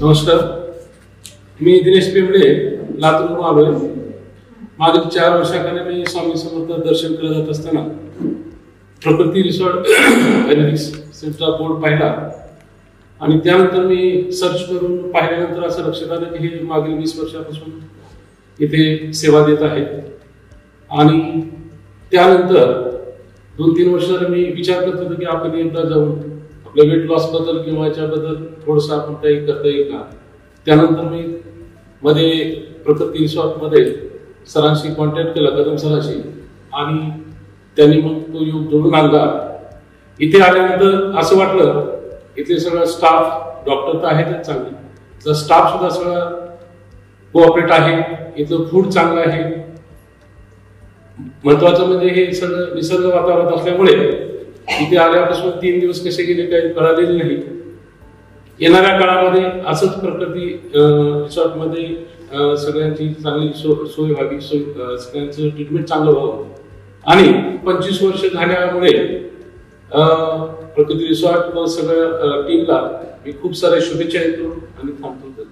नमस्कार, मी दिनेश पेंबळे लातूरहून आलोय। मागील 4 वर्षाखाली मी स्वामी समर्थ दर्शन करत जात असताना प्रकृती रिसॉर्ट सेंटरचा बोर्ड पाहिला आणि त्यानंतर मी सर्च करून पाहिल्यानंतर असं लक्षात आलं की हे मागील 20 वर्षापासून इथे सेवा देत आहेत। आणि त्यानंतर 2-3 वर्ष मी विचार करत होतो की आपण एकदा जाऊन आपल्या वेट लॉस बद्दल किंवा याच्याबद्दल थोडंसं आपण काही करता येईल का। त्यानंतर मी मध्ये प्रकृती रिसॉर्ट मध्ये सरांशी कॉन्टॅक्ट केला, कदम सरांशी, आणि त्यांनी मग तो योग जोडून आणला। इथे आल्यानंतर असं वाटलं इथे सगळं स्टाफ, डॉक्टर तर आहेतच चांगले, स्टाफ सुद्धा सगळा कोऑपरेट आहे, इथलं फूड चांगलं आहे। महत्वाचं म्हणजे हे सगळं निसर्ग वातावरण असल्यामुळे इथे आल्यापासून 3 दिवस कसे गेले काही कळालेले नाही। येणाऱ्या काळामध्ये असंच प्रकृती रिसॉर्ट मध्ये सगळ्यांची चांगली सोय व्हावी, सगळ्यांचं ट्रीटमेंट चांगलं व्हावं। आणि 25 वर्ष झाल्यामुळे प्रकृती रिसॉर्ट व सगळ्या टीमला मी खूप साऱ्या शुभेच्छा देतो आणि थांबतो।